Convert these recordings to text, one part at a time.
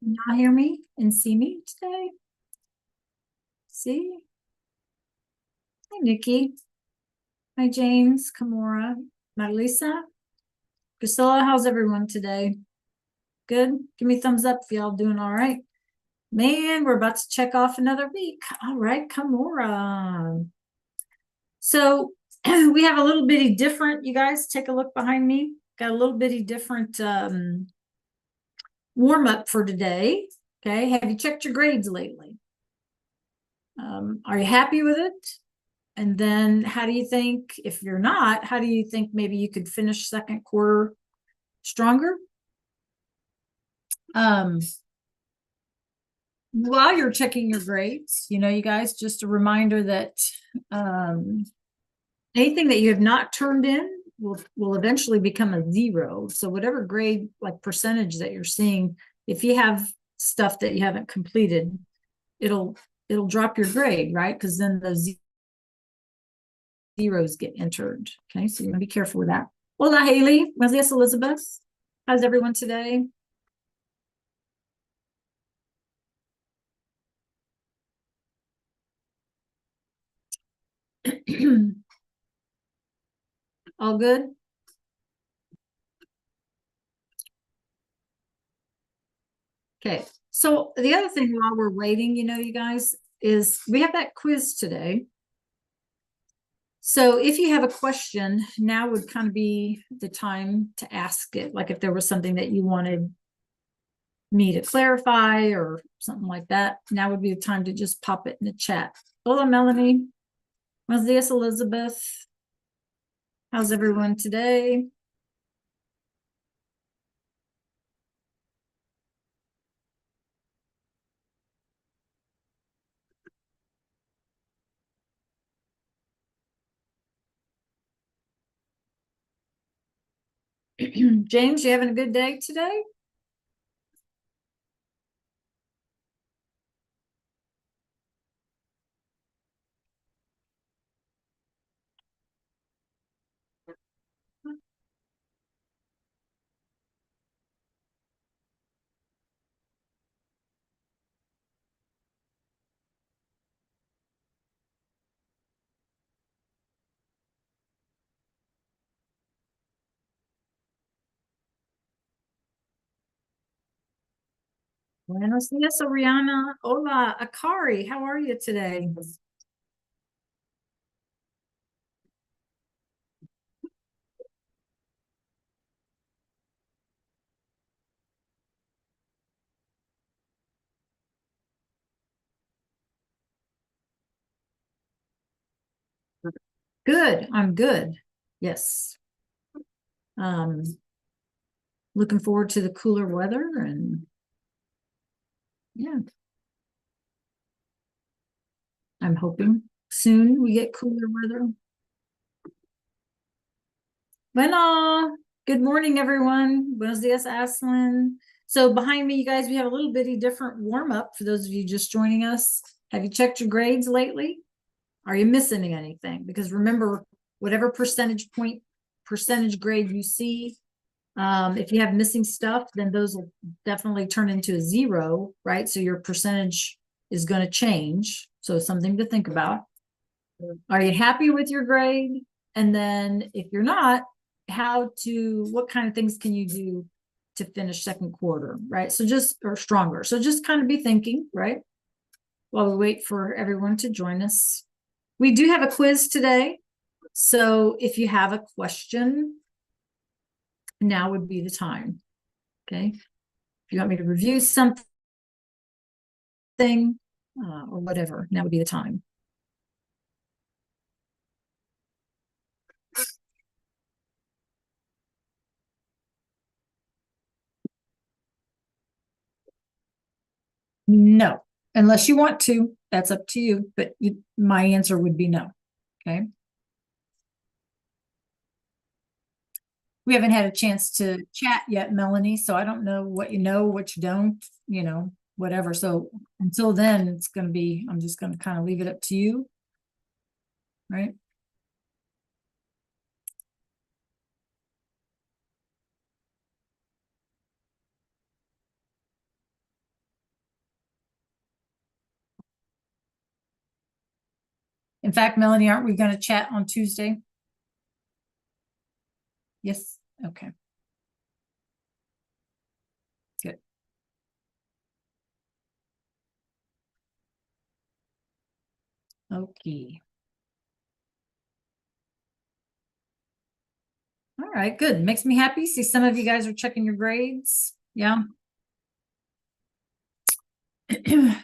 Can y'all hear me and see me today? See? Hi, Nikki. Hi, James, Kamora, Marilisa, Priscilla. How's everyone today? Good? Give me a thumbs up if y'all doing all right. Man, we're about to check off another week. All right, Kamora. So we have a little bitty different, you guys take a look behind me. Got a little bitty different warm up for today. Okay, have you checked your grades lately? Are you happy with it? And then how do you think, if you're not, how do you think maybe you could finish second quarter stronger? While you're checking your grades, you guys, just a reminder that anything that you have not turned in will eventually become a 0. So whatever grade, like percentage that you're seeing, if you have stuff that you haven't completed, it'll drop your grade, right? Because then those zeros get entered. Okay, so you want to be careful with that. Hola, Haley. Buenos días, Elizabeth. How's everyone today? All good? Okay, so the other thing while we're waiting, you guys, is we have that quiz today. So if you have a question, now would kind of be the time to ask it. Like if there was something that you wanted me to clarify or something like that, now would be the time to just pop it in the chat. Hola, Melanie. Buenos días, Elizabeth. How's everyone today? James, you having a good day today? Buenos dias, Oriana. Hola, Akari. How are you today? Good. I'm good. Yes. Um, looking forward to the cooler weather and yeah, I'm hoping soon we get cooler weather. Bueno, good morning, everyone. Buenos dias, Aslan. So behind me, you guys, we have a little bitty different warm up for those of you just joining us. Have you checked your grades lately? Are you missing anything? Because remember, whatever percentage grade you see, if you have missing stuff, then those will definitely turn into a 0, right? So your percentage is going to change. So something to think about. Are you happy with your grade? And then if you're not, what kind of things can you do to finish second quarter, right? So or stronger. So just kind of be thinking, right? While we wait for everyone to join us. We do have a quiz today. So if you have a question, now would be the time. Okay. If you want me to review something or whatever, now would be the time. No, unless you want to, that's up to you. But my answer would be no. Okay. We haven't had a chance to chat yet, Melanie. So I don't know what what you don't, whatever. So until then, I'm just going to kind of leave it up to you. Right. In fact, Melanie, aren't we going to chat on Tuesday? Yes. Okay. Good. Okay. All right, good. Makes me happy. See, some of you guys are checking your grades. Yeah.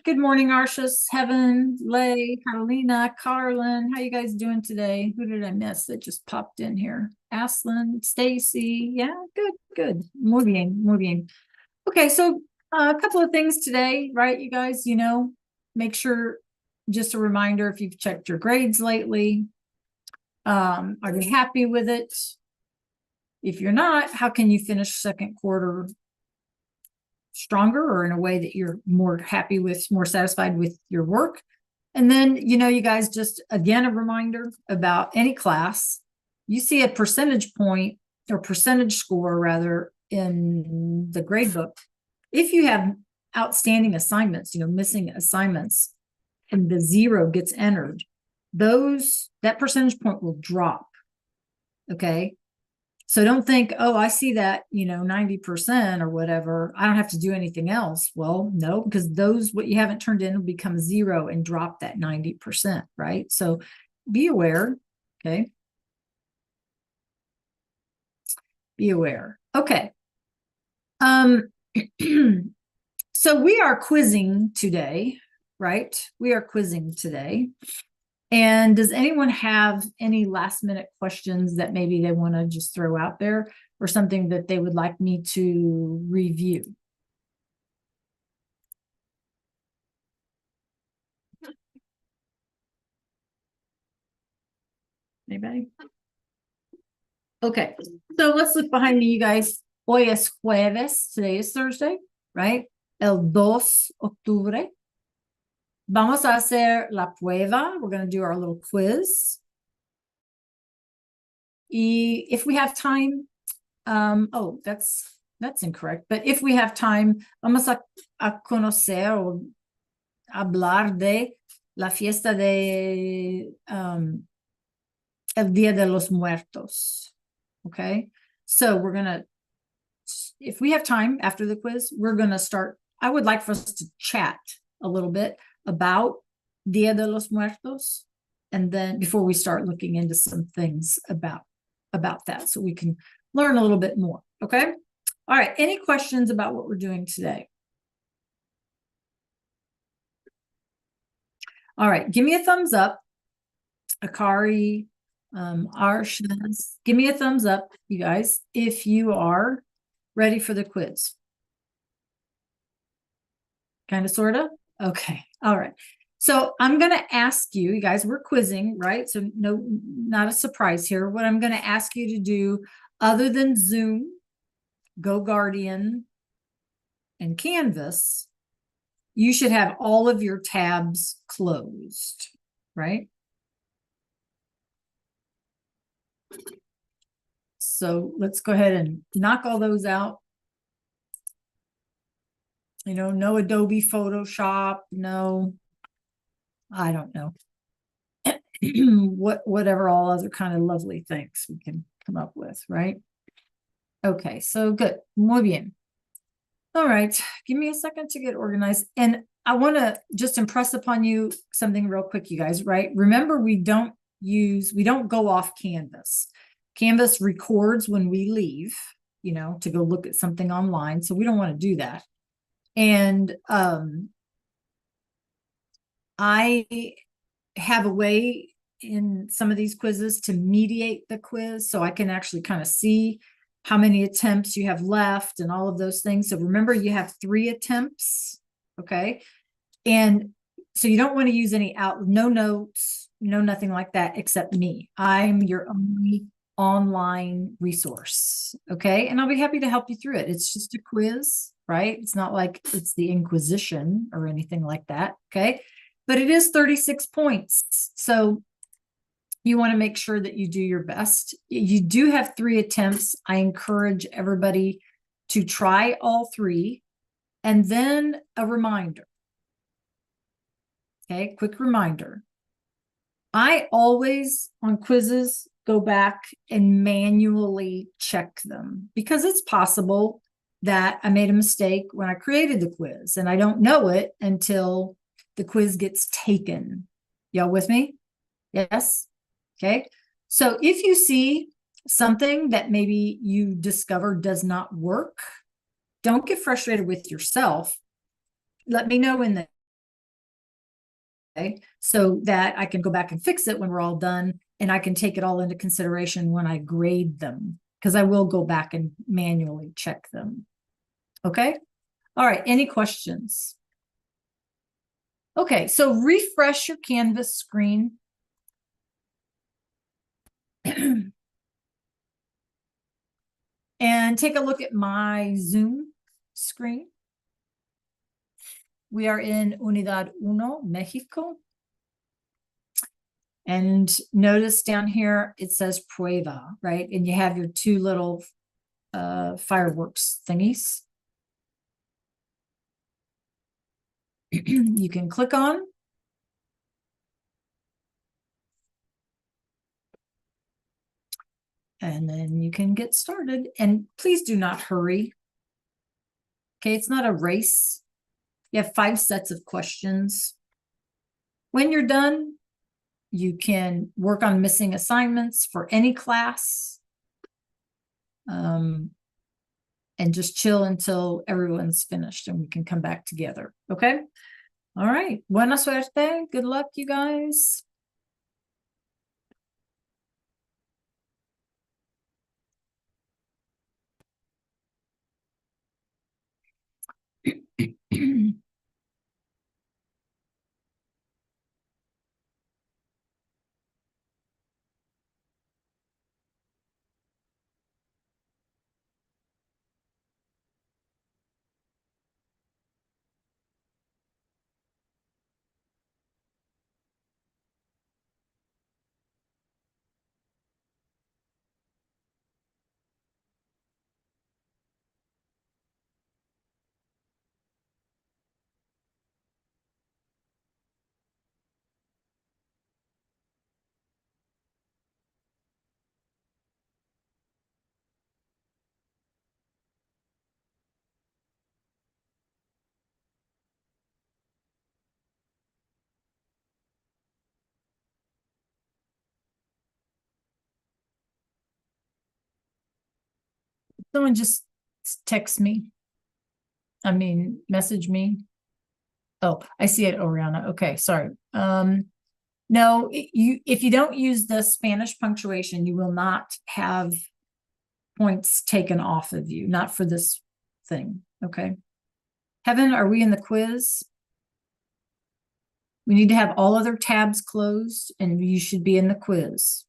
Good morning, Arshus, Heaven, Lay, Carolina, Carlin. How you guys doing today? Who did I miss that just popped in here? Aslan, Stacy. Yeah, good, good. Muy bien, muy bien. Okay, so a couple of things today, right, you guys? Make sure, just a reminder, if you've checked your grades lately, are you happy with it? If you're not, how can you finish second quarter stronger or in a way that you're more happy with, more satisfied with your work? And then, you guys, just again, a reminder about any class, you see a percentage point or percentage score rather in the grade book. If you have outstanding assignments, missing assignments, and the 0 gets entered, that percentage point will drop. Okay. So don't think, oh, I see that, 90% or whatever, I don't have to do anything else. Well, no, because what you haven't turned in will become 0 and drop that 90%, right? So be aware. Okay. Be aware. Okay. So we are quizzing today, right? We are quizzing today. And does anyone have any last minute questions that maybe they want to just throw out there or something that they would like me to review? Anybody? Okay, so let's look behind me, you guys. Hoy es jueves, today is Thursday, right? El 2 octubre. Vamos a hacer la prueba. We're going to do our little quiz. Y if we have time, oh, that's incorrect. But if we have time, vamos a conocer o hablar de la fiesta de el Día de los Muertos. Okay, so we're gonna, if we have time after the quiz, we're gonna start. I would like for us to chat a little bit about Día de los Muertos, and then before we start looking into some things about that, so we can learn a little bit more. Okay. All right. Any questions about what we're doing today? All right. Give me a thumbs up. Akari, Arshas, give me a thumbs up, you guys, if you are ready for the quiz. Kind of, sort of. Okay. All right. So I'm going to ask you, you guys, we're quizzing, right? So no, not a surprise here. What I'm going to ask you to do, other than Zoom, GoGuardian, and Canvas, you should have all of your tabs closed, right? So let's go ahead and knock all those out. No Adobe Photoshop, no, I don't know. Whatever all other kind of lovely things we can come up with, right? Okay, so good. Muy bien. All right, give me a second to get organized. And I want to just impress upon you something real quick, you guys, right? Remember, we don't go off Canvas. Canvas records when we leave, to go look at something online. So we don't want to do that. And I have a way in some of these quizzes to mediate the quiz, so I can actually kind of see how many attempts you have left and all of those things. So remember, you have 3 attempts, okay? And so you don't want to use no notes, no nothing like that except me. I'm your only online resource, okay? And I'll be happy to help you through it. It's just a quiz, right? It's not like it's the Inquisition or anything like that, okay? But it is 36 points. So you want to make sure that you do your best. You do have 3 attempts. I encourage everybody to try all 3. And then a reminder. Okay, quick reminder. I always on quizzes go back and manually check them because it's possible that I made a mistake when I created the quiz and I don't know it until the quiz gets taken. Y'all with me? Yes. Okay. So if you see something that maybe you discover does not work, don't get frustrated with yourself. Let me know in the day so that I can go back and fix it when we're all done and I can take it all into consideration when I grade them because I will go back and manually check them. Okay. All right. Any questions? Okay. So refresh your Canvas screen. And take a look at my Zoom screen. We are in Unidad Uno, Mexico. And notice down here, it says prueba, right? And you have your two little fireworks thingies. You can click on. And then you can get started. And please do not hurry. Okay, it's not a race. You have 5 sets of questions. When you're done, you can work on missing assignments for any class. And just chill until everyone's finished and we can come back together. Okay. All right. Buena suerte. Good luck, you guys. Someone just text me. I mean, message me. Oh, I see it, Oriana. Okay, sorry. No, if you don't use the Spanish punctuation, you will not have points taken off of you, not for this thing. Okay. Heaven, are we in the quiz? We need to have all other tabs closed and you should be in the quiz.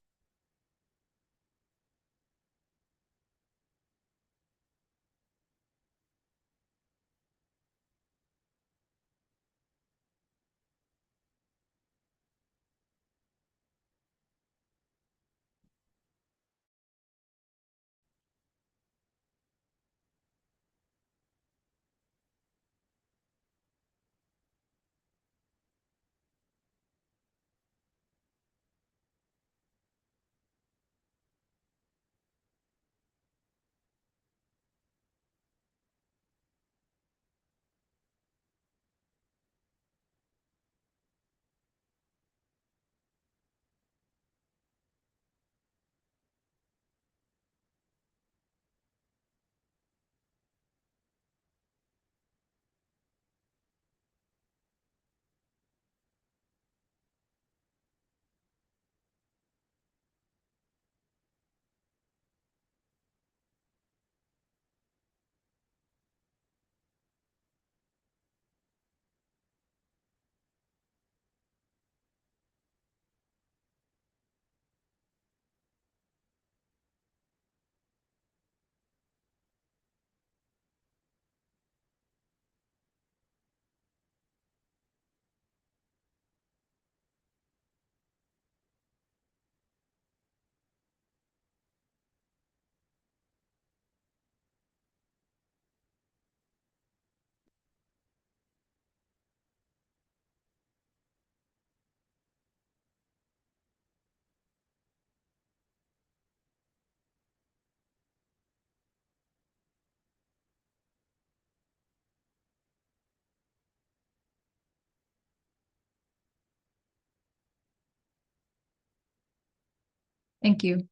Thank you.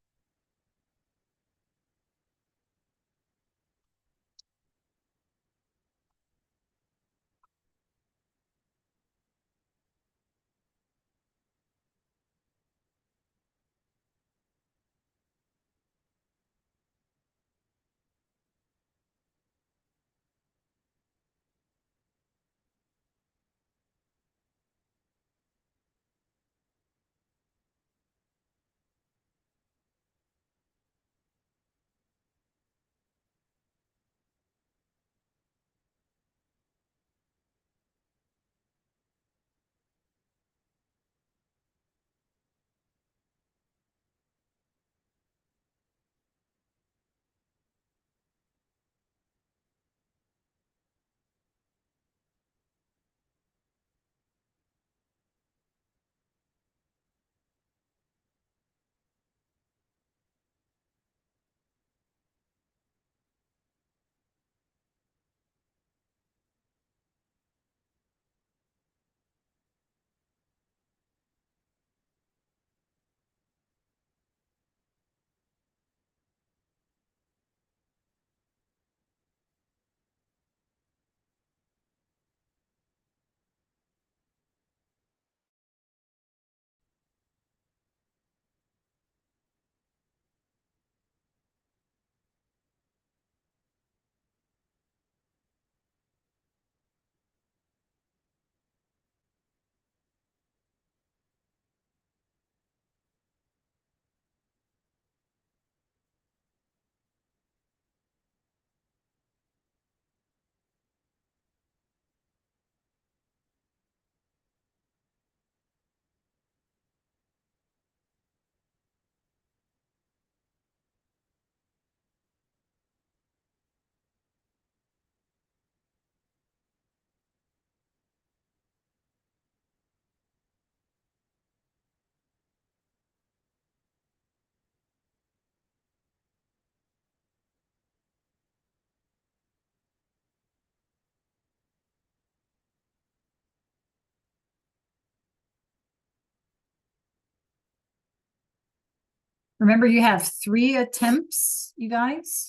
Remember, you have 3 attempts, you guys.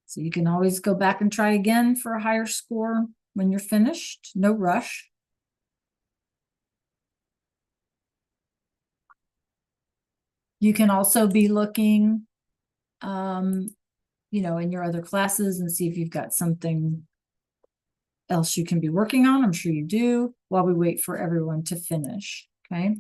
So you can always go back and try again for a higher score when you're finished. No rush. You can also be looking, in your other classes and see if you've got something else you can be working on. I'm sure you do, while we wait for everyone to finish. Okay.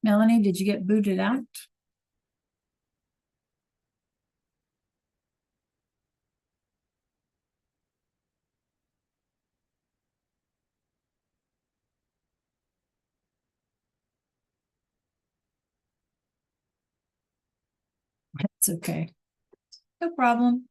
Melanie, did you get booted out? It's okay. No problem.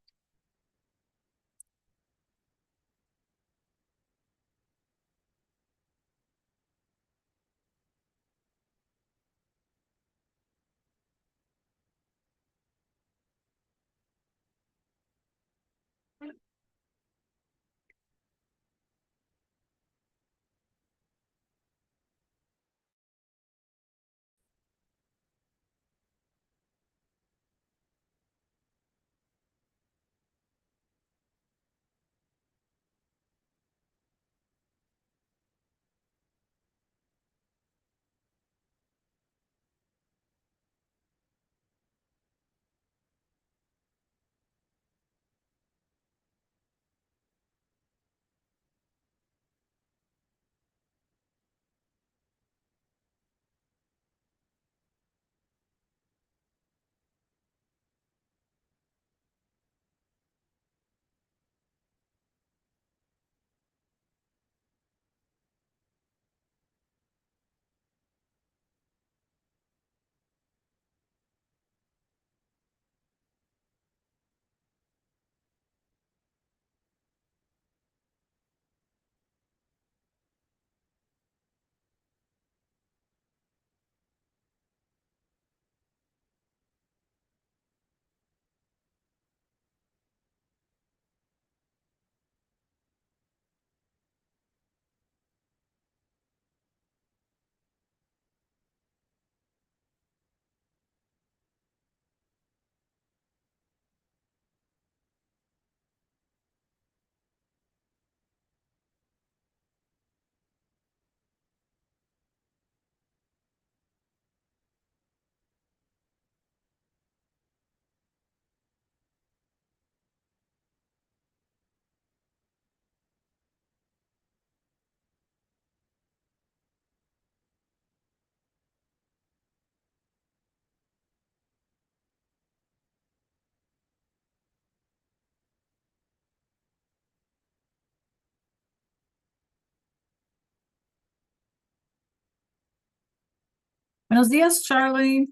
Buenos dias, Charlie.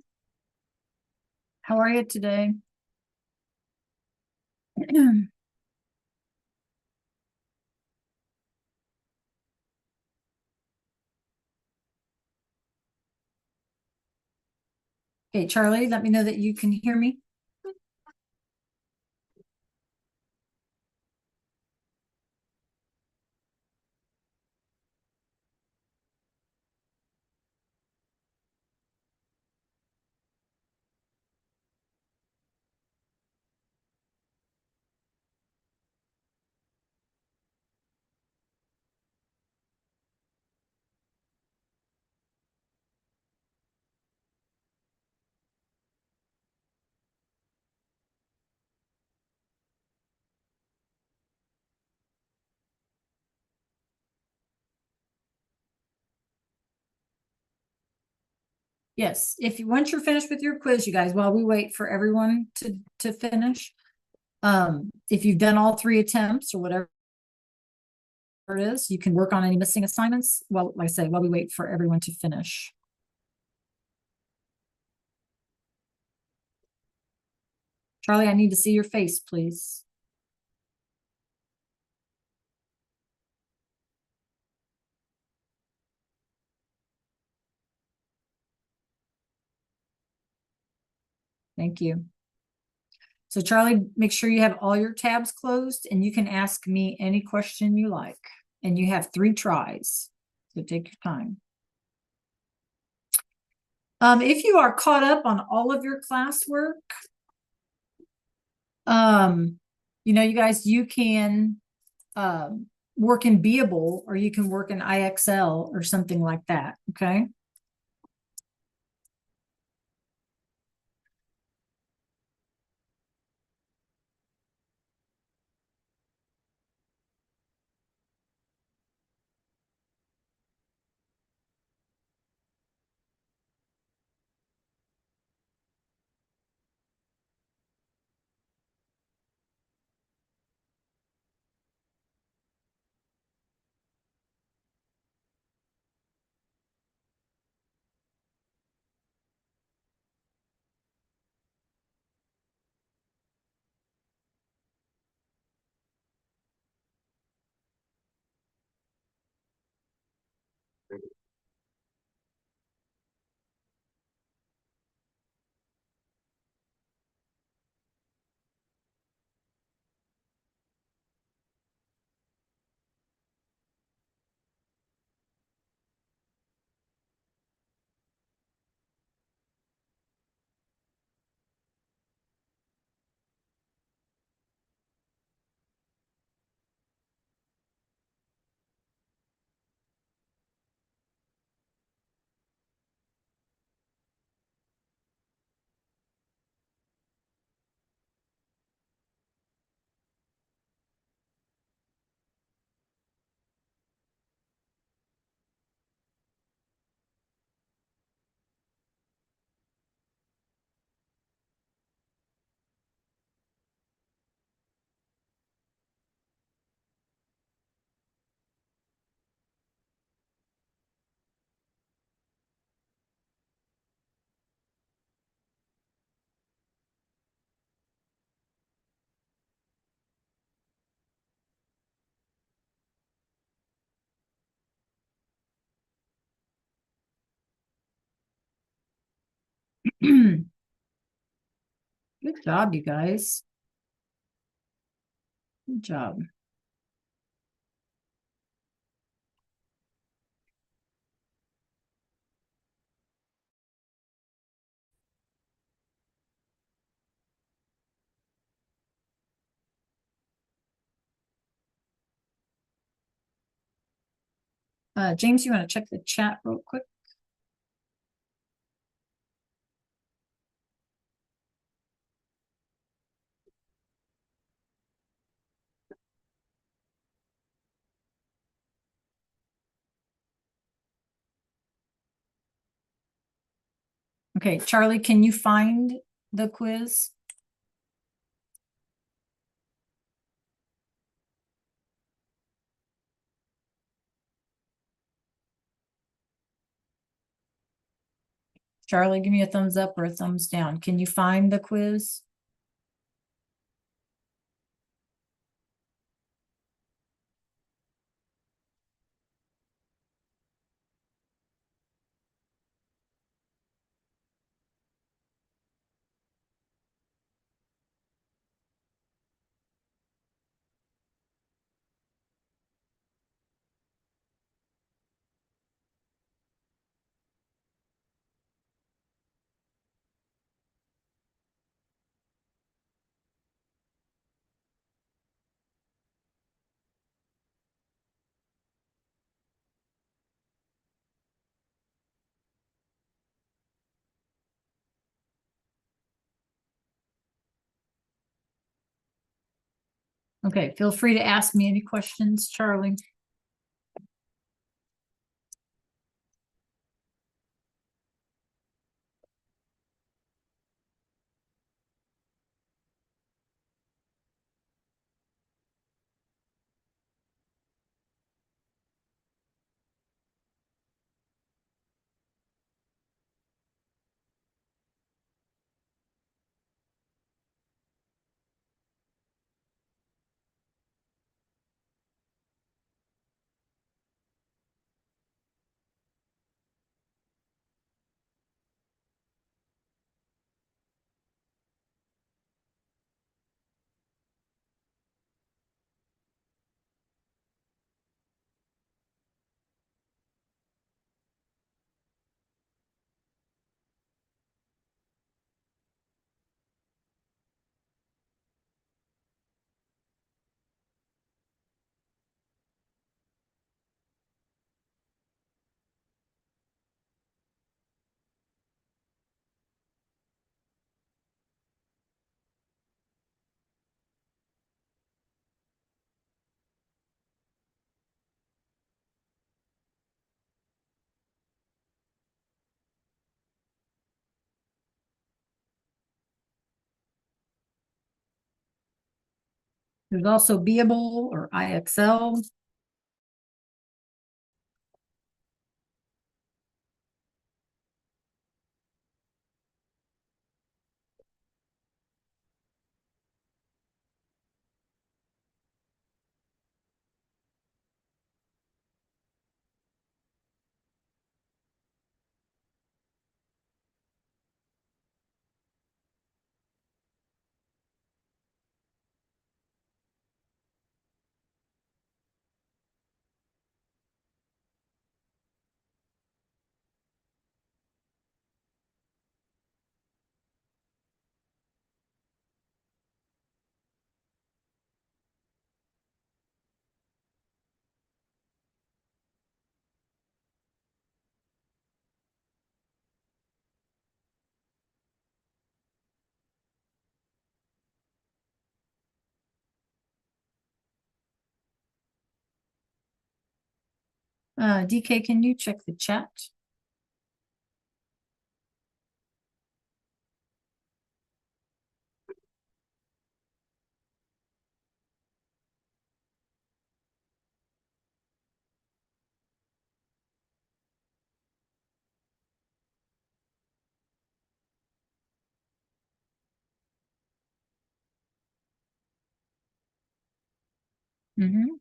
How are you today? Okay, Charlie, let me know that you can hear me. Yes, if you once you're finished with your quiz, you guys, while we wait for everyone to finish, if you've done all three attempts or whatever it is, you can work on any missing assignments. Well, like I say, while we wait for everyone to finish. Charlie, I need to see your face, please. Thank you. So Charlie, make sure you have all your tabs closed and you can ask me any question you like. And you have 3 tries, so take your time. If you are caught up on all of your classwork, you guys, you can work in Beable or you can work in IXL or something like that, okay? Good job, you guys. Good job. James, you want to check the chat real quick? Okay, Charlie, can you find the quiz? Charlie, give me a thumbs up or a thumbs down. Can you find the quiz? Okay, feel free to ask me any questions, Charlie. There's also beable or IXL. DK, can you check the chat? Mm-hmm.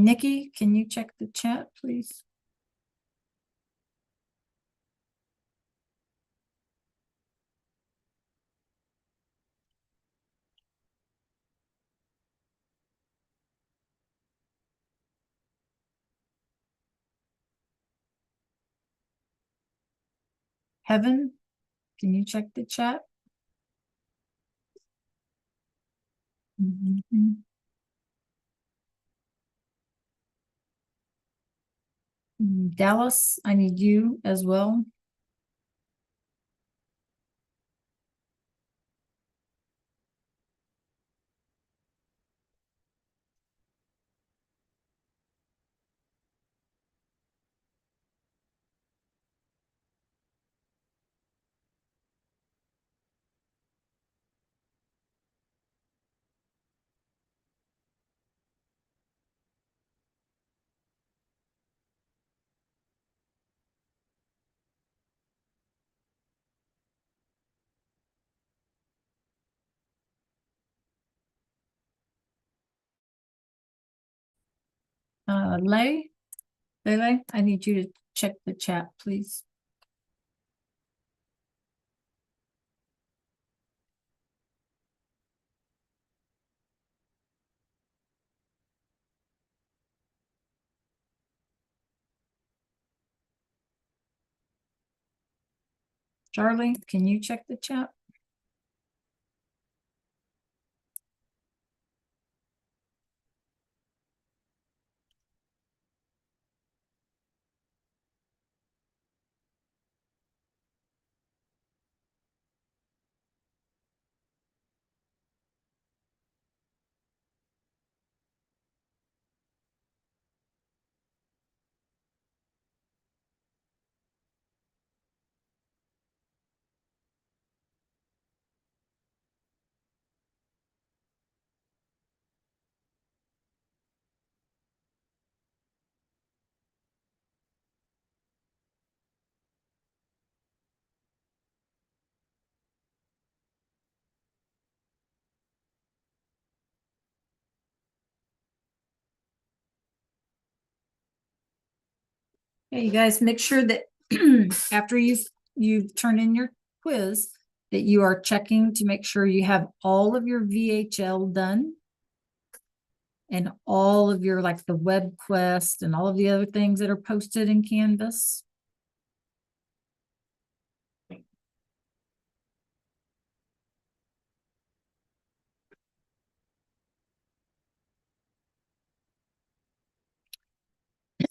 Nikki, can you check the chat, please? Heaven, can you check the chat? Mhm. Dallas, I need you as well. Lele, I need you to check the chat, please. Charlie, can you check the chat? Okay, you guys make sure that after you've turned in your quiz, that you are checking to make sure you have all of your VHL done. And all of your, like the web quest and all of the other things that are posted in Canvas.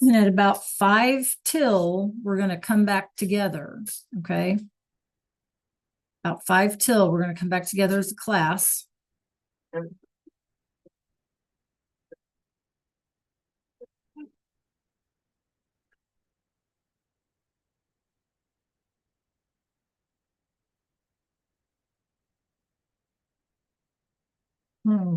And at about 5 till, we're going to come back together. Okay. About 5 till, we're going to come back together as a class. Hmm.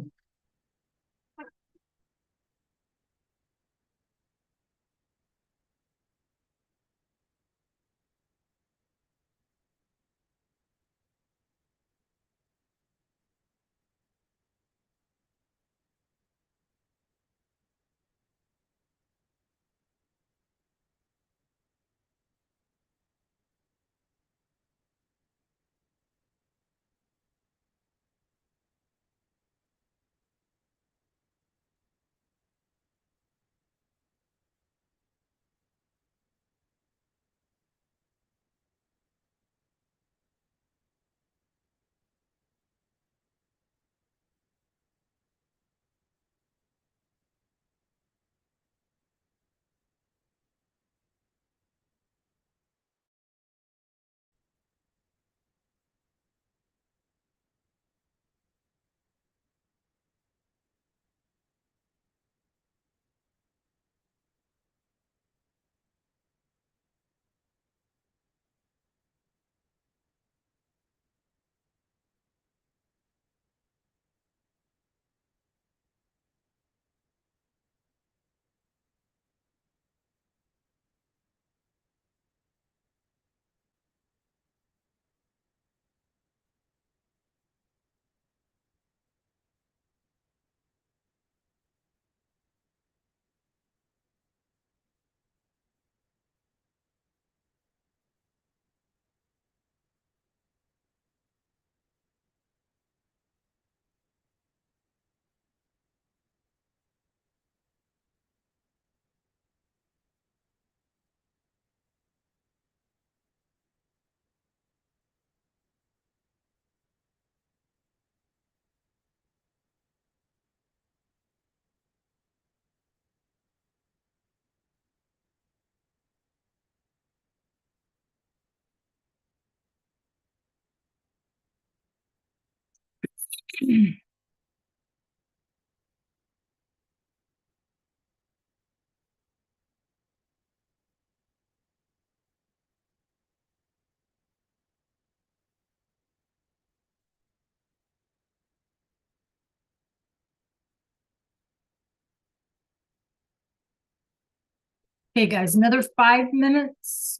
Okay, guys, another 5 minutes.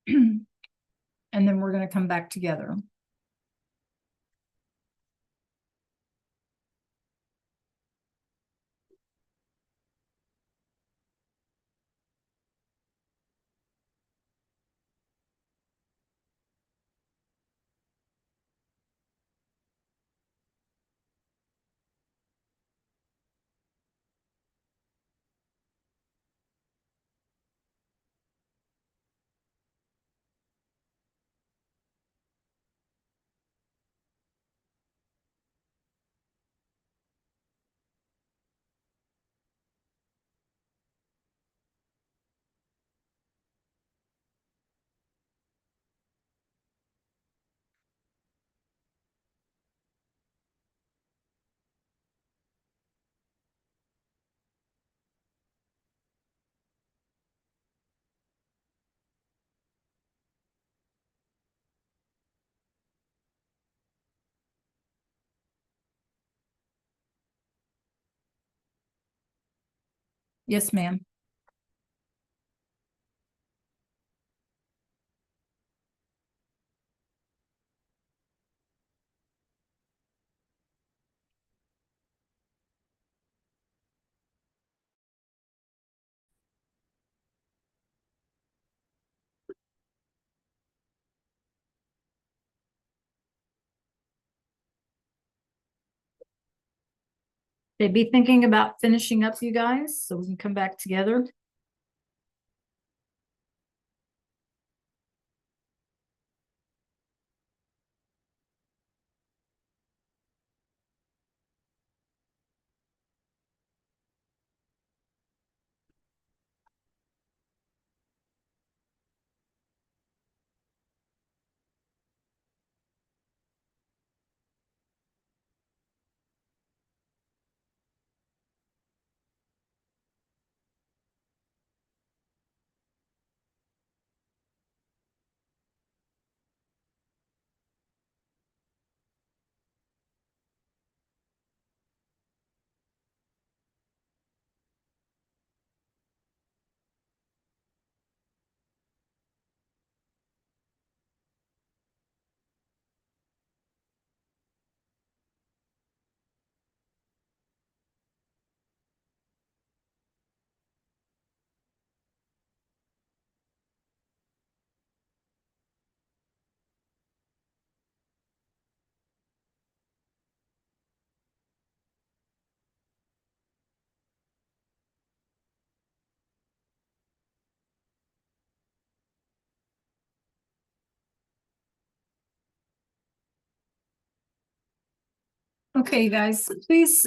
And then we're going to come back together. Yes, ma'am. They'd be thinking about finishing up, you guys, so we can come back together. Okay, you guys, please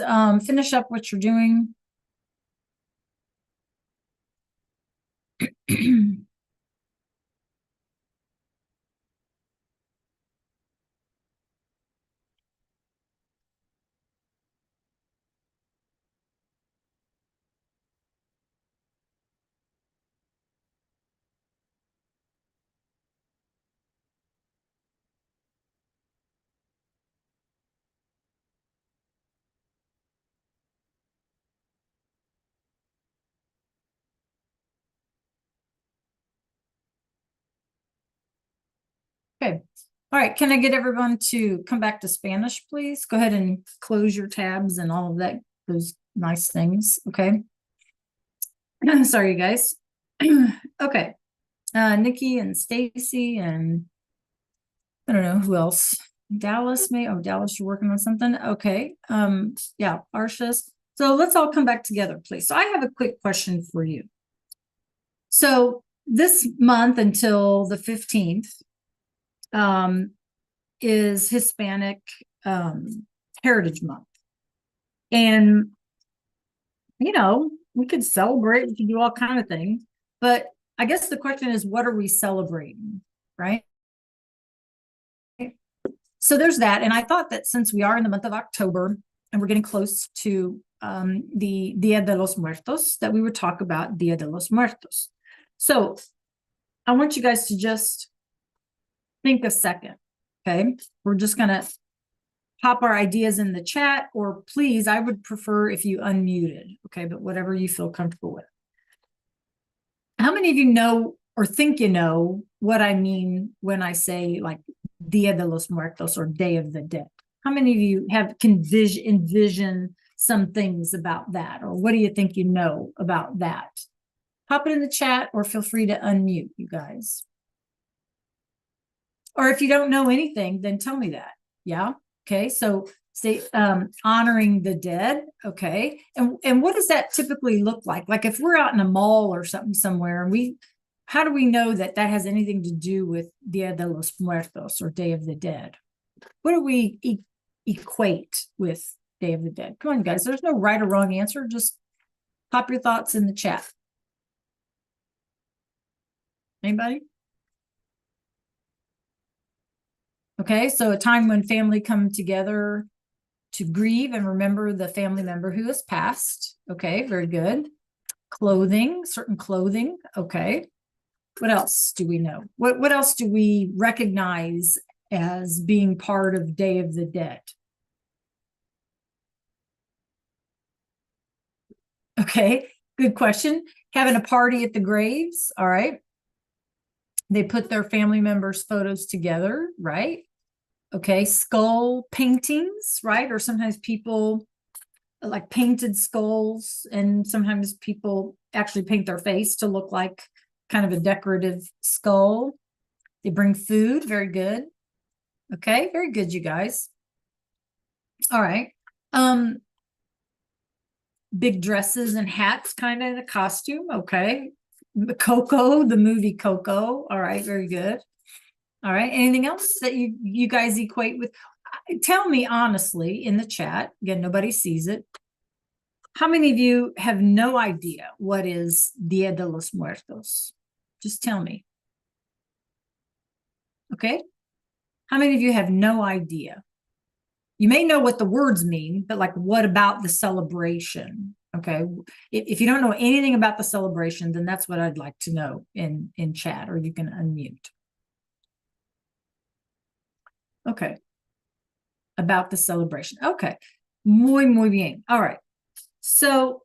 finish up what you're doing. Okay. All right. Can I get everyone to come back to Spanish, please? Go ahead and close your tabs and all of that, those nice things. Okay. Sorry, you guys. Okay. Nikki and Stacy and I don't know who else. Dallas may. Oh, Dallas, you're working on something. Okay. Yeah, Arshas. So let's all come back together, please. So I have a quick question for you. So this month until the 15th, is Hispanic Heritage Month. And, we could celebrate, we could do all kind of things. But I guess the question is, what are we celebrating, right? So there's that. And I thought that since we are in the month of October and we're getting close to the Dia de los Muertos, that we would talk about Dia de los Muertos. So I want you guys to just think a second. Okay. We're just going to pop our ideas in the chat, or please, I would prefer if you unmuted. Okay. But whatever you feel comfortable with. How many of you know or think you know what I mean when I say like Dia de los Muertos or Day of the Dead? How many of you can envision some things about that? Or what do you think you know about that? Pop it in the chat or feel free to unmute, you guys. Or if you don't know anything, then tell me that. Yeah. Okay. So say honoring the dead. Okay. And what does that typically look like? Like if we're out in a mall or something somewhere, and how do we know that that has anything to do with Dia de los Muertos or Day of the Dead? What do we equate with Day of the Dead? Come on, guys. There's no right or wrong answer. Just pop your thoughts in the chat. Anybody? Okay, so a time when family come together to grieve and remember the family member who has passed. Okay, very good. Clothing, certain clothing. Okay. What else do we know? What else do we recognize as being part of Day of the Dead? Okay. Good question. Having a party at the graves. All right. They put their family members' photos together, right? Okay. Skull paintings, right? Or sometimes people like painted skulls, and sometimes people actually paint their face to look like kind of a decorative skull. They bring food. Very good. Okay. Very good, you guys. All right. Big dresses and hats, kind of in a costume. Okay. Coco, the movie Coco. All right, very good. All right. Anything else that you guys equate with? Tell me honestly in the chat. Again, nobody sees it. How many of you have no idea what is Dia de los Muertos? Just tell me. Okay. How many of you have no idea? You may know what the words mean, but like, what about the celebration? Okay. If you don't know anything about the celebration, then that's what I'd like to know in chat, or you can unmute. Okay. About the celebration. Okay. Muy bien. All right. So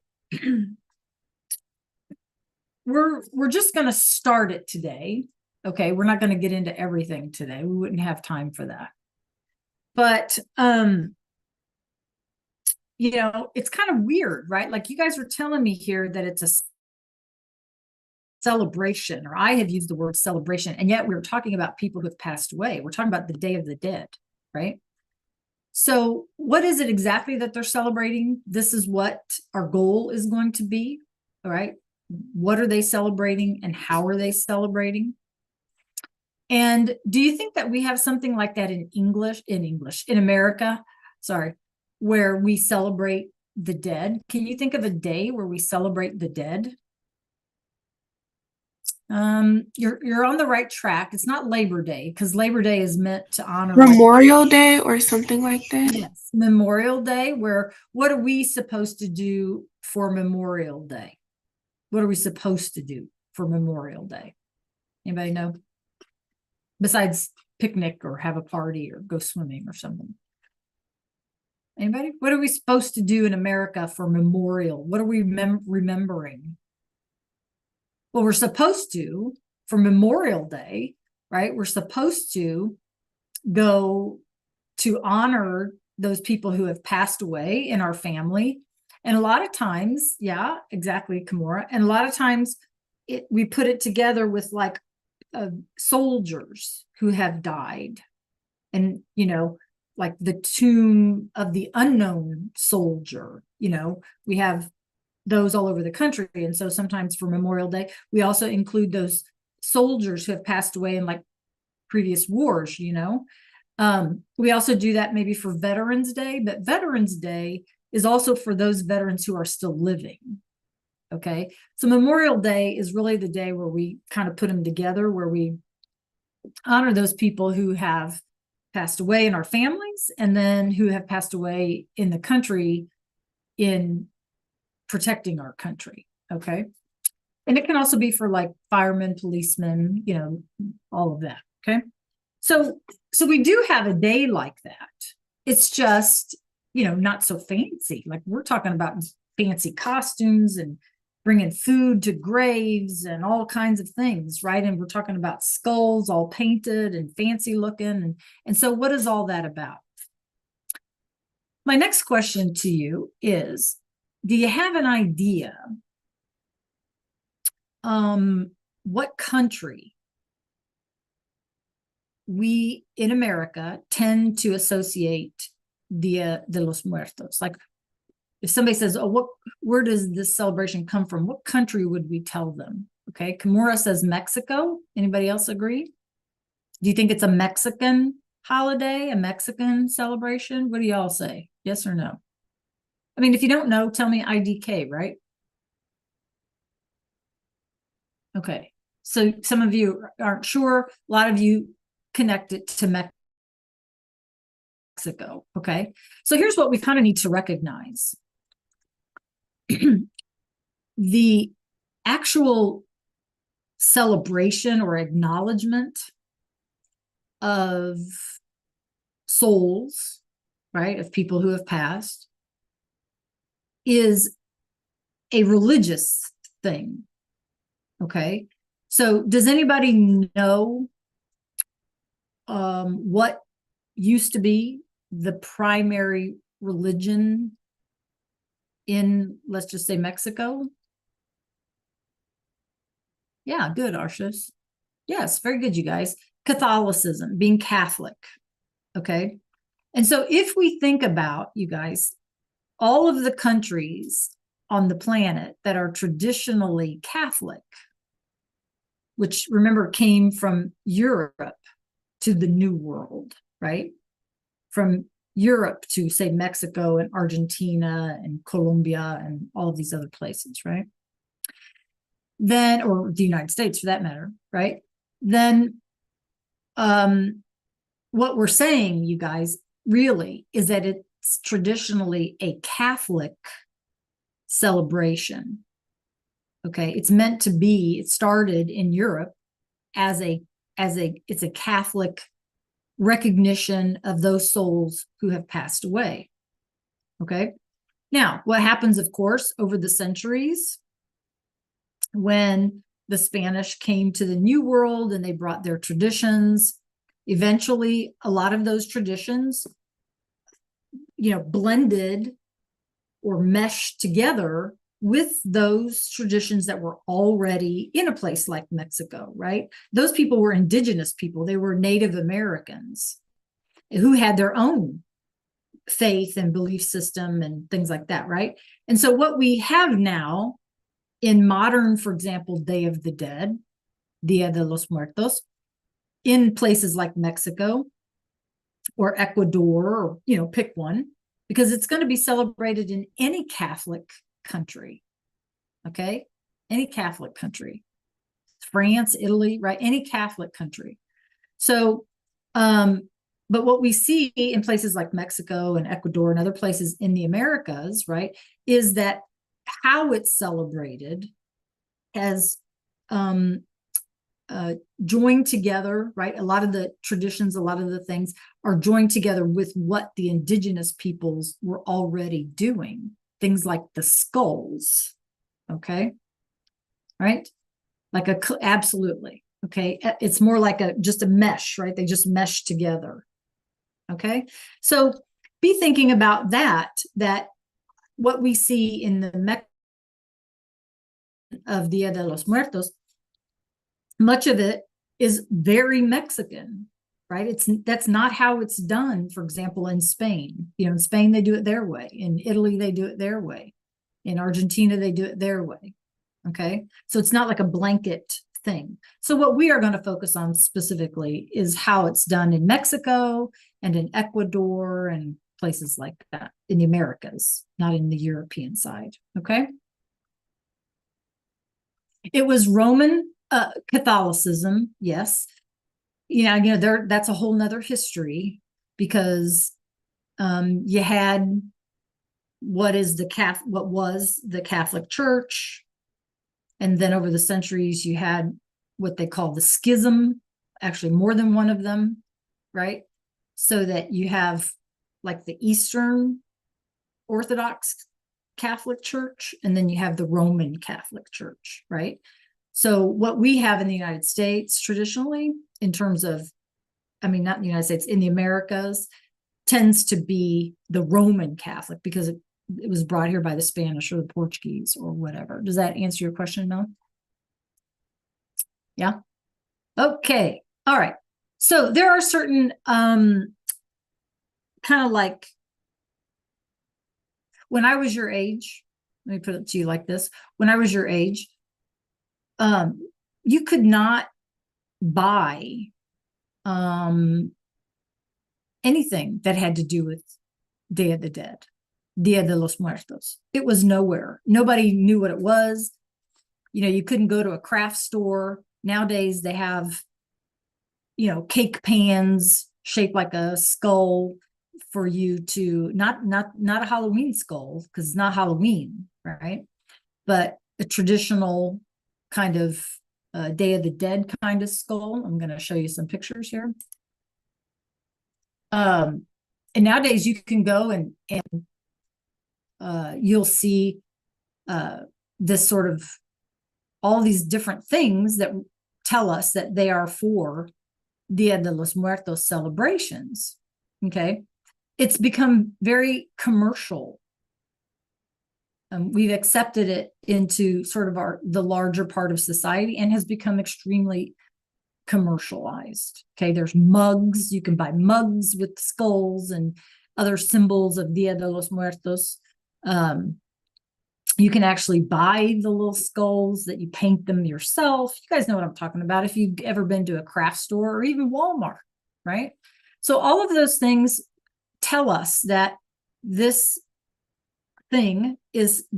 we're just going to start it today. Okay. We're not going to get into everything today. We wouldn't have time for that. But you know, it's kind of weird, right? Like you guys were telling me here that it's a celebration, or I have used the word celebration, and yet we're talking about people who have passed away. We're talking about the Day of the Dead, right? So what is it exactly that they're celebrating? This is what our goal is going to be. All right. What are they celebrating, and how are they celebrating? And do you think that we have something like that in America, sorry, where we celebrate the dead? Can you think of a day where we celebrate the dead? You're on the right track. It's not Labor Day, because Labor Day is meant to honor Memorial Day or something like that. Yes, Memorial Day. Where what are we supposed to do for Memorial Day? What are we supposed to do for Memorial Day? Anybody know? Besides picnic or have a party or go swimming or something. Anybody? What are we supposed to do in America for Memorial? What are we remembering? Well, we're supposed to, for Memorial Day, right? We're supposed to go to honor those people who have passed away in our family. And a lot of times, yeah, exactly, Kimura. And a lot of times we put it together with like soldiers who have died. And, you know, like the tomb of the unknown soldier, you know, we have those all over the country. And so sometimes for Memorial Day, we also include those soldiers who have passed away in like previous wars, you know. We also do that maybe for Veterans Day, but Veterans Day is also for those veterans who are still living. Okay. So Memorial Day is really the day where we kind of put them together, where we honor those people who have passed away in our families, and then who have passed away in the country in protecting our country. Okay. And it can also be for like firemen, policemen, you know, all of that. Okay. So we do have a day like that. It's just, you know, not so fancy. Like we're talking about fancy costumes and bringing food to graves and all kinds of things, right? And we're talking about skulls all painted and fancy looking. And so what is all that about? My next question to you is, do you have an idea what country we in America tend to associate Dia de los Muertos? Like if somebody says, oh, where does this celebration come from? What country would we tell them? Okay, Kimura says Mexico. Anybody else agree? Do you think it's a Mexican holiday, a Mexican celebration? What do y'all say? Yes or no? I mean, if you don't know, tell me IDK, right? Okay, so some of you aren't sure. A lot of you connect it to Mexico. Okay, so here's what we kind of need to recognize. The actual celebration or acknowledgement of souls, right, of people who have passed, is a religious thing. Okay. So does anybody know what used to be the primary religion in, let's just say, Mexico? Yeah, good, Arshis. Yes, very good, you guys. Catholicism, being Catholic. Okay. And so if we think about, you guys, all of the countries on the planet that are traditionally Catholic, which remember came from Europe to the New World, right? From Europe to, say, Mexico and Argentina and Colombia and all of these other places, right? Then, or the United States for that matter, right? Then, what we're saying, you guys, really is that it's traditionally a Catholic celebration. Okay, it's meant to be. It started in Europe as it's a Catholic recognition of those souls who have passed away. Okay, now what happens, of course, over the centuries when the Spanish came to the New World and they brought their traditions, eventually a lot of those traditions, blended or meshed together with those traditions that were already in a place like Mexico, right? Those people were indigenous people. They were Native Americans who had their own faith and belief system and things like that, right? And so what we have now in modern, for example, Day of the Dead, Dia de los Muertos, in places like Mexico or Ecuador, or, pick one, because it's going to be celebrated in any Catholic country. Okay. Any Catholic country, France, Italy, right? Any Catholic country. So, but what we see in places like Mexico and Ecuador and other places in the Americas, right, is that how it's celebrated has joined together, right? A lot of the traditions, a lot of the things are joined together with what the indigenous peoples were already doing. Things like the skulls, okay? Right? Absolutely, okay? It's more like just a mesh, right? They just mesh together, okay? So be thinking about that what we see in the of Dia de los Muertos, much of it is very Mexican, right? That's not how it's done, for example, in Spain. In Spain, they do it their way. In Italy, they do it their way. In Argentina, they do it their way. Okay. So it's not like a blanket thing. So what we are going to focus on specifically is how it's done in Mexico and in Ecuador and places like that in the Americas, not in the European side. Okay. It was Roman Catholicism, yes. That's a whole nother history because you had what was the Catholic Church, and then over the centuries you had what they call the schism, actually more than one of them, right? So that you have like the Eastern Orthodox Catholic Church, and then you have the Roman Catholic Church, right? So what we have in the United States traditionally, in terms of, not in the United States, in the Americas, tends to be the Roman Catholic because it was brought here by the Spanish or the Portuguese or whatever. Does that answer your question, Mel? Yeah. Okay. All right. So there are certain kind of like when I was your age, let me put it to you like this. When I was your age, you could not buy anything that had to do with Day of the Dead, Dia de los Muertos. It was nowhere. Nobody knew what it was. You couldn't go to a craft store. Nowadays they have, cake pans shaped like a skull for you to not a Halloween skull because it's not Halloween, right? But a traditional kind of Day of the Dead kind of skull. I'm going to show you some pictures here. And nowadays you can go and you'll see this sort of all these different things that tell us that they are for Dia de los Muertos celebrations. Okay. It's become very commercial. We've accepted it into sort of the larger part of society and has become extremely commercialized. Okay. There's mugs. You can buy mugs with skulls and other symbols of Dia de los Muertos. You can actually buy the little skulls that you paint them yourself. You guys know what I'm talking about if you've ever been to a craft store or even Walmart, right? So all of those things tell us that this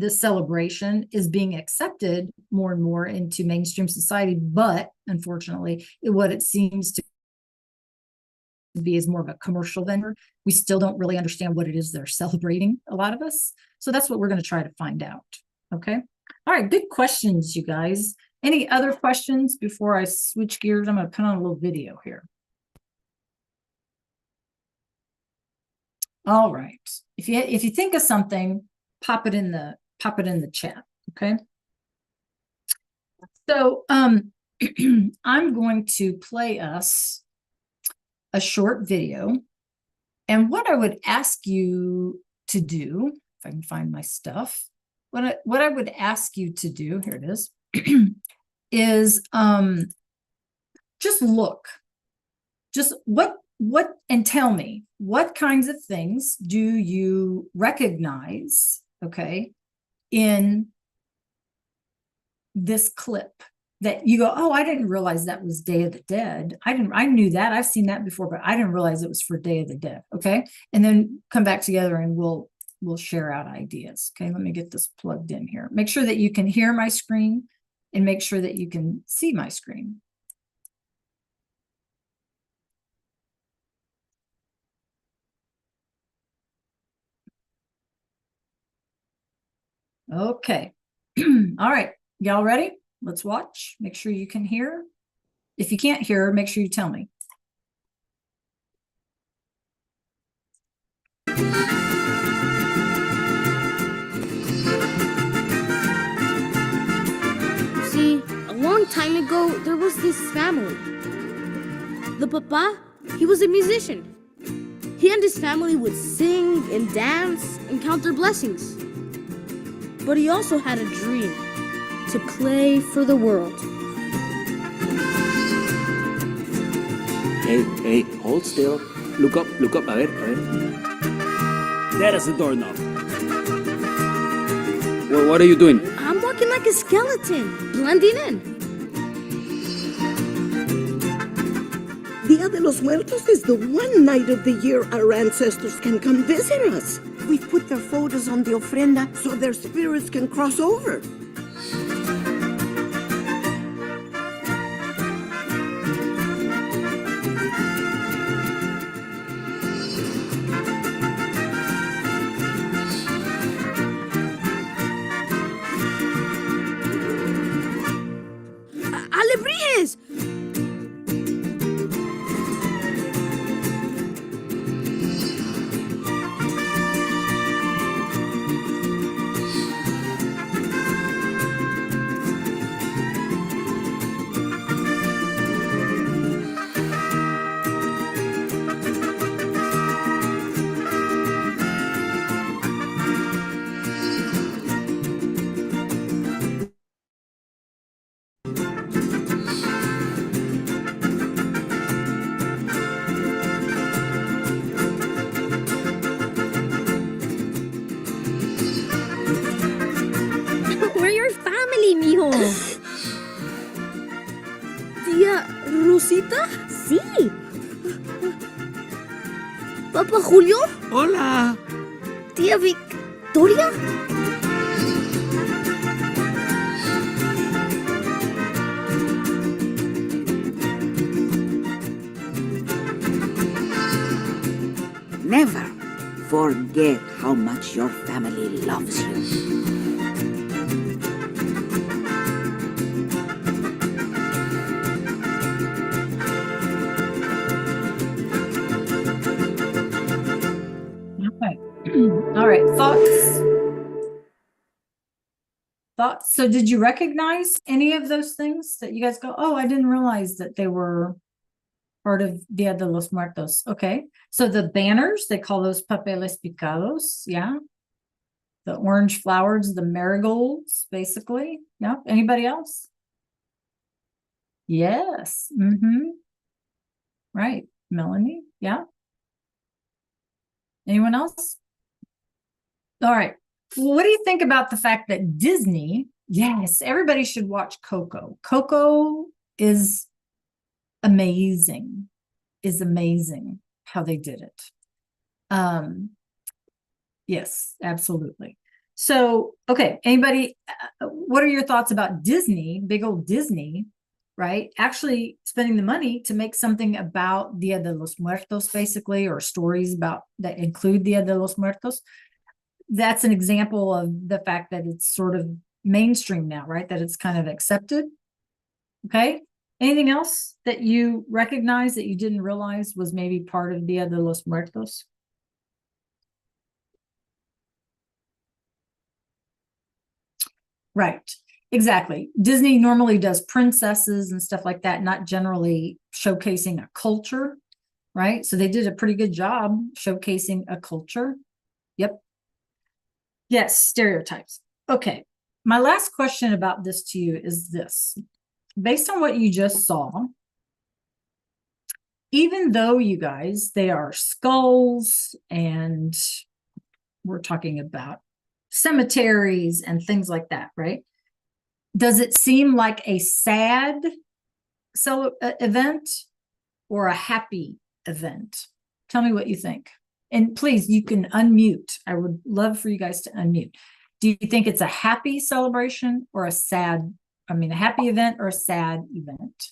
celebration is being accepted more and more into mainstream society. But unfortunately, what it seems to be is more of a commercial vendor. We still don't really understand what it is they're celebrating, a lot of us. So that's what we're going to try to find out. Okay. All right. Good questions, you guys. Any other questions before I switch gears? I'm going to put on a little video here. All right. If you think of something, pop it in the chat. Okay. So I'm going to play us a short video. And what I would ask you to do, if I can find my stuff, what I would ask you to do, here it is, is just look, just what, and tell me, what kinds of things do you recognize, okay, in this clip that you go, oh, I didn't realize that was Day of the Dead. I knew that, I've seen that before, but I didn't realize it was for Day of the Dead. Okay. And then come back together and we'll share out ideas. Okay. Let me get this plugged in here. Make sure that you can hear my screen and make sure that you can see my screen. Okay. All right. Y'all ready? Let's watch. Make sure you can hear. If you can't hear, make sure you tell me. See, a long time ago, there was this family. The papa, he was a musician. He and his family would sing and dance and count their blessings. But he also had a dream, to play for the world. Hey, hold still. Look up, a ver. That is a doorknob. Well, what are you doing? I'm walking like a skeleton, blending in. Dia de los Muertos is the one night of the year our ancestors can come visit us. We've put their photos on the ofrenda so their spirits can cross over. ¡Alebrijes! We're your family, mijo. Tía Rosita? Sí. Papa Julio? Hola. Tía Victoria? Never forget how much your family loves you. Okay. All right. Thoughts So did you recognize any of those things that you guys go, oh, I didn't realize that they were part of Dia de los Muertos? Okay. So the banners, they call those papeles picados. Yeah. The orange flowers, the marigolds, basically. Yeah. Anybody else? Yes. Mm-hmm. Right. Melanie. Yeah. Anyone else? All right. Well, what do you think about the fact that Disney, yes, everybody should watch Coco. Coco is amazing, how they did it. Yes, absolutely. So, okay, anybody, what are your thoughts about Disney, big old Disney, right? Actually spending the money to make something about Dia de los Muertos, basically, or stories about that include Dia de los Muertos. That's an example of the fact that it's sort of mainstream now, right? That it's kind of accepted. Okay. Anything else that you recognize that you didn't realize was maybe part of Dia de los Muertos? Right. Exactly. Disney normally does princesses and stuff like that, not generally showcasing a culture, right? So they did a pretty good job showcasing a culture. Yep. Yes, stereotypes. Okay. My last question about this to you is this. Based on what you just saw, even though you guys, they are skulls and we're talking about cemeteries and things like that, right? Does it seem like a sad event or a happy event? Tell me what you think. And please, you can unmute. I would love for you guys to unmute. Do you think it's a happy celebration or a sad, a happy event or a sad event?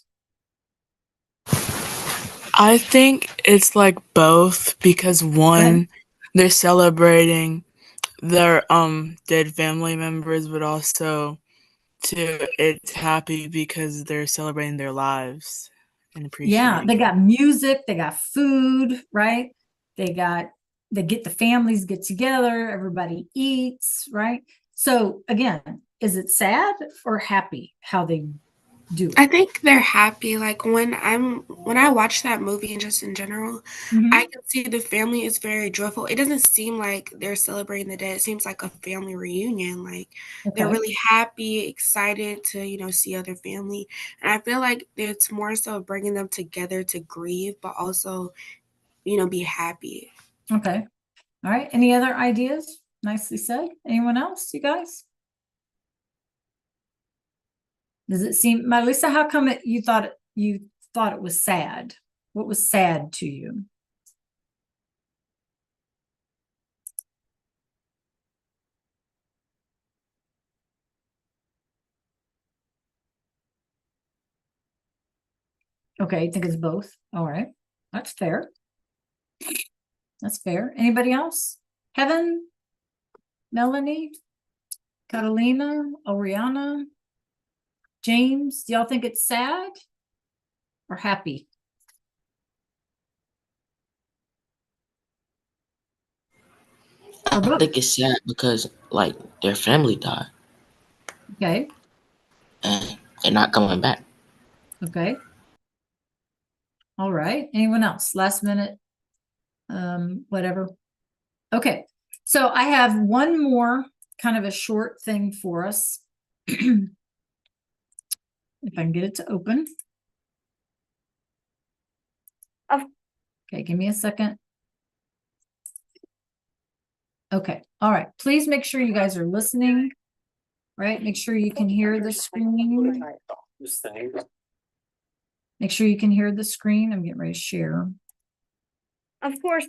I think it's like both because one, they're celebrating their dead family members, but also two, it's happy because they're celebrating their lives and appreciating. Yeah, they got music, they got food, right? They get the families get together, everybody eats, right? So again, is it sad or happy how they do it? I think they're happy. Like when I watch that movie and just in general, I can see the family is very joyful. It doesn't seem like they're celebrating the dead. It seems like a family reunion. Like they're really happy, excited to, see other family. And I feel like it's more so bringing them together to grieve, but also, be happy. Okay. All right. Any other ideas? Nicely said. Anyone else, you guys? Does it seem, Marlisa, how come you thought it was sad? What was sad to you? Okay, I think it's both. All right. That's fair. That's fair. Anybody else? Kevin? Melanie? Catalina? Oriana? James? Do y'all think it's sad or happy? I think it's sad because like their family died Okay. and they're not coming back. Okay. All right. Anyone else? Last minute, whatever. Okay. So I have one more kind of a short thing for us. If I can get it to open. Okay, give me a second. Okay. All right. Please make sure you guys are listening. Right? Make sure you can hear the screen. Make sure you can hear the screen. I'm getting ready to share. Of course,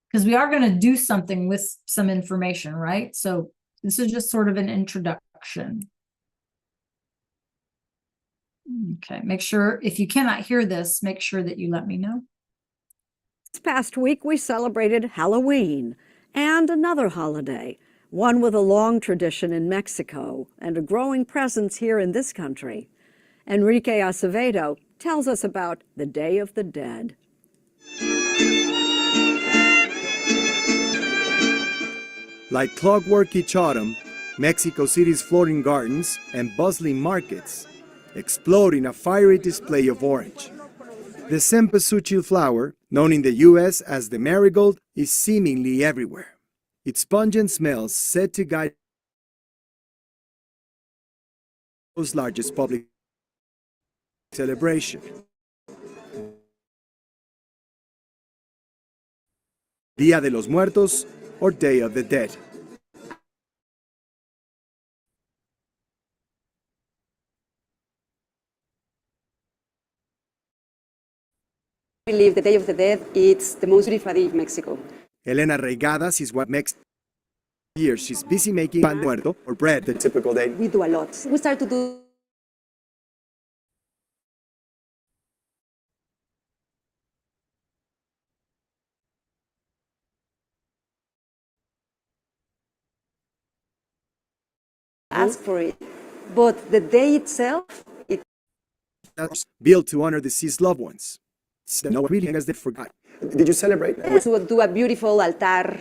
because we are going to do something with some information, right? So this is just sort of an introduction. Okay, make sure if you cannot hear this, make sure that you let me know. this past week we celebrated Halloween and another holiday, one with a long tradition in Mexico and a growing presence here in this country. Enrique Acevedo tells us about the Day of the Dead. Like clockwork each autumn, Mexico City's floating gardens and bustling markets explode in a fiery display of orange. The cempasúchil flower, known in the U.S. as the marigold, is seemingly everywhere. Its pungent smells said to guide the largest public celebration. Día de los Muertos, or Day of the Dead. I believe the Day of the Dead is the most beautiful day in Mexico. Elena Reigadas is what makes here she's busy making pan de muerto, or bread, the typical day. We do a lot. We start to do ask for it. But the day itself, That's built to honor deceased loved ones. It's the no reading as they forgot. Did you celebrate? to do a beautiful altar.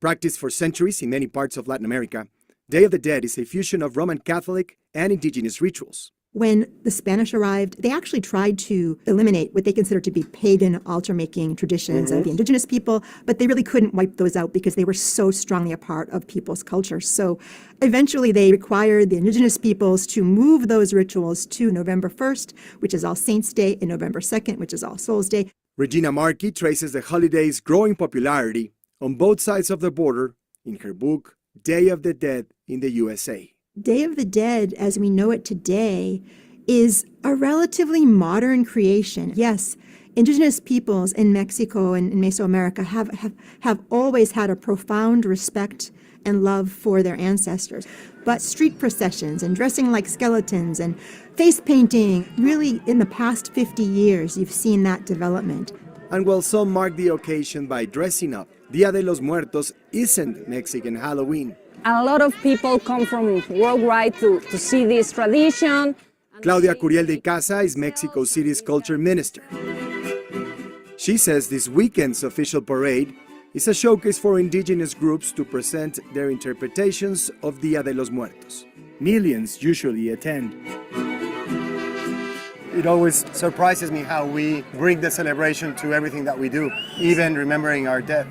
Practiced for centuries in many parts of Latin America, Day of the Dead is a fusion of Roman Catholic and indigenous rituals. When the Spanish arrived, they actually tried to eliminate what they considered to be pagan altar-making traditions of the indigenous people, but they really couldn't wipe those out because they were so strongly a part of people's culture. So eventually they required the indigenous peoples to move those rituals to November 1st, which is All Saints' Day, and November 2nd, which is All Souls' Day. Regina Markey traces the holiday's growing popularity on both sides of the border in her book, Day of the Dead in the USA. Day of the Dead, as we know it today, is a relatively modern creation. Yes, indigenous peoples in Mexico and in Mesoamerica have always had a profound respect and love for their ancestors. But street processions and dressing like skeletons and face painting, really in the past 50 years, you've seen that development. And while some mark the occasion by dressing up, Dia de los Muertos isn't Mexican Halloween. A lot of people come from worldwide to see this tradition. Claudia Curiel de Casa is Mexico City's culture minister. She says this weekend's official parade is a showcase for indigenous groups to present their interpretations of Dia de los Muertos. Millions usually attend. It always surprises me how we bring the celebration to everything that we do, even remembering our death.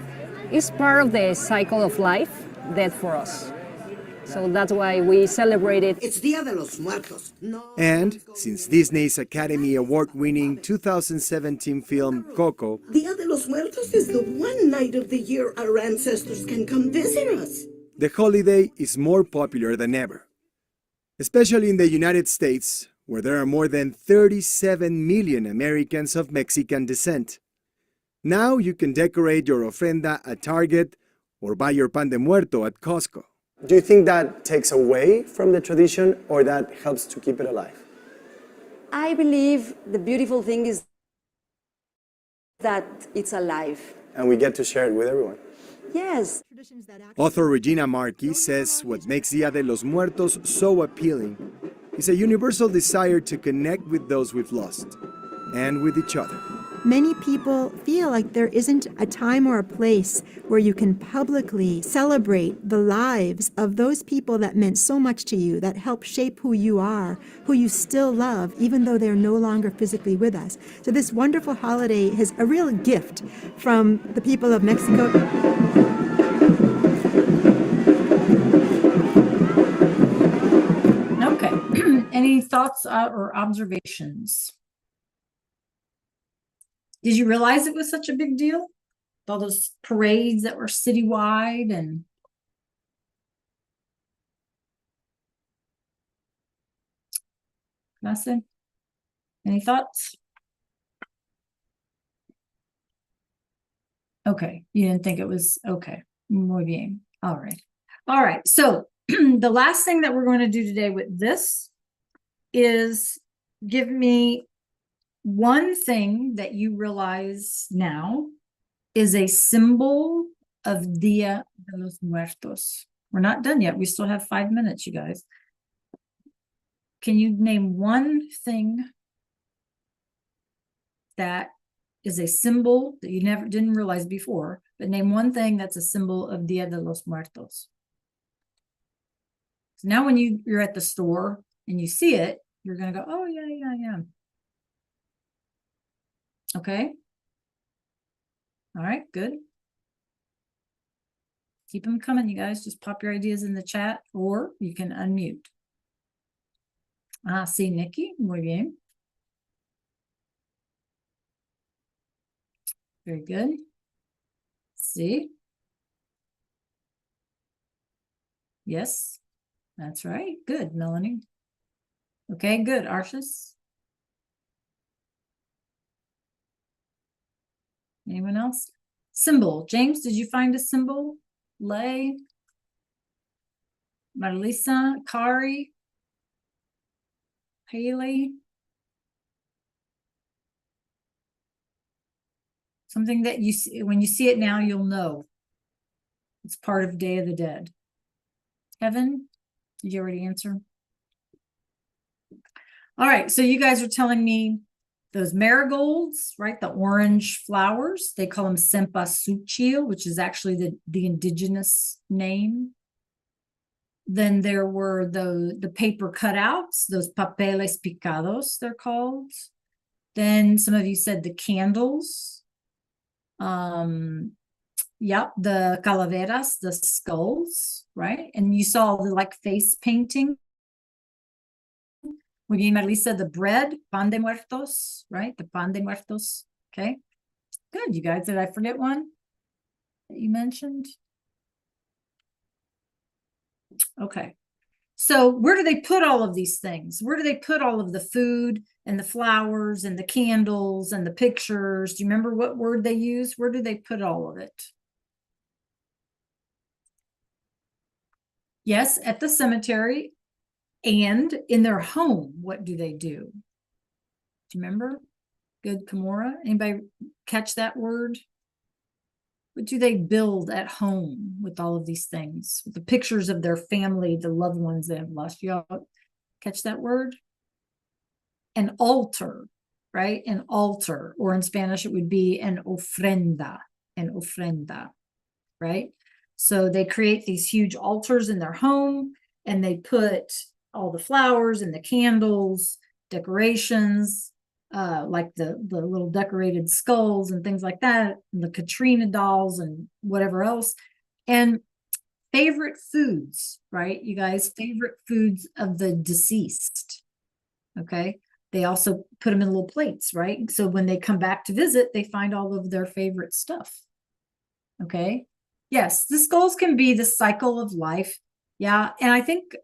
It's part of the cycle of life, death for us. So that's why we celebrate it. It's Dia de los Muertos. No. And since Disney's Academy Award-winning 2017 film Coco, Dia de los Muertos is the one night of the year our ancestors can come visit us. the holiday is more popular than ever, especially in the United States, where there are more than 37 million Americans of Mexican descent. Now you can decorate your ofrenda at Target or buy your pan de muerto at Costco. Do you think that takes away from the tradition or that helps to keep it alive? I believe the beautiful thing is that it's alive. And we get to share it with everyone. Yes. Author Regina Markey says what makes Dia de los Muertos so appealing is a universal desire to connect with those we've lost and with each other. Many people feel like there isn't a time or a place where you can publicly celebrate the lives of those people that meant so much to you, that helped shape who you are, who you still love, even though they're no longer physically with us. So this wonderful holiday is a real gift from the people of Mexico. Okay. Any thoughts or observations? Did you realize it was such a big deal? All those parades that were citywide and nothing? Any thoughts? Okay, you didn't think it was okay. Muy bien. All right. All right. So the last thing that we're going to do today with this is give me one thing that you realize now is a symbol of Dia de los Muertos. We're not done yet. We still have 5 minutes, you guys. Can you name one thing that is a symbol that you didn't realize before but name one thing that's a symbol of Dia de los Muertos. So now when you're at the store and you see it, you're going to go, oh, yeah, yeah, yeah. Okay. All right, good. Keep them coming, you guys. Just pop your ideas in the chat or you can unmute. Ah, sí, Nikki. Muy bien. Very good. See? Yes, that's right. Good, Melanie. Okay, good. Arshis? Anyone else? Symbol. James, did you find a symbol? Lay? Marlisa? Kari? Haley? Something that you see, when you see it now, you'll know. It's part of Day of the Dead. Kevin, did you already answer? All right, so you guys are telling me those marigolds, right? The orange flowers, they call them cempasúchil, which is actually the indigenous name. Then there were the paper cutouts, those papeles picados, they're called. Then some of you said the candles. Yep, the calaveras, the skulls, right? And you saw the like face painting. Muy bien, Marlisa, the bread, pan de muertos, right? The pan de muertos. Okay, good. You guys, did I forget one that you mentioned? Okay. So where do they put all of these things? Where do they put all of the food and the flowers and the candles and the pictures? Do you remember what word they use? Where do they put all of it? Yes, at the cemetery and in their home. What do they do? Do you remember? Good, Kimura. Anybody catch that word? What do they build at home with all of these things? With the pictures of their family, the loved ones they have lost. Y'all catch that word? An altar, right? An altar, or in Spanish, it would be an ofrenda, right? So they create these huge altars in their home and they put all the flowers and the candles, decorations, like the little decorated skulls and things like that, and the Katrina dolls and whatever else. And favorite foods, right? You guys, favorite foods of the deceased. Okay. They also put them in little plates, right? So when they come back to visit, they find all of their favorite stuff. Okay. Yes, the skulls can be the cycle of life. Yeah. And I think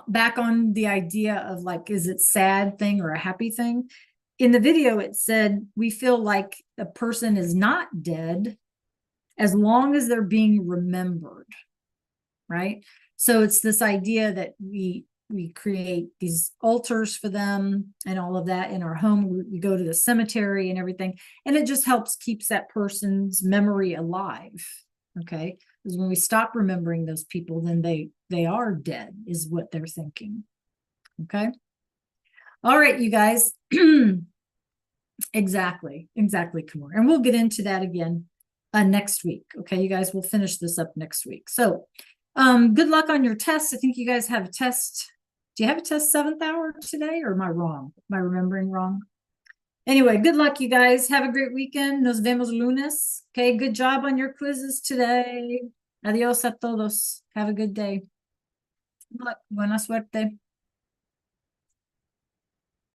back on the idea of like, is it sad thing or a happy thing? In the video, it said we feel like a person is not dead as long as they're being remembered, right? So it's this idea that we create these altars for them and all of that in our home. We go to the cemetery and everything, and it just helps keeps that person's memory alive. Okay, because when we stop remembering those people, then they are dead, is what they're thinking. Okay. All right, you guys. Exactly, Kamor. And we'll get into that again next week. Okay, you guys, we'll finish this up next week. So good luck on your test. I think you guys have a test. Do you have a test 7th hour today, or am I wrong? Am I remembering wrong? Anyway, good luck, you guys. Have a great weekend. Nos vemos lunes. Okay, good job on your quizzes today. Adios a todos. Have a good day. Good luck. Buena suerte.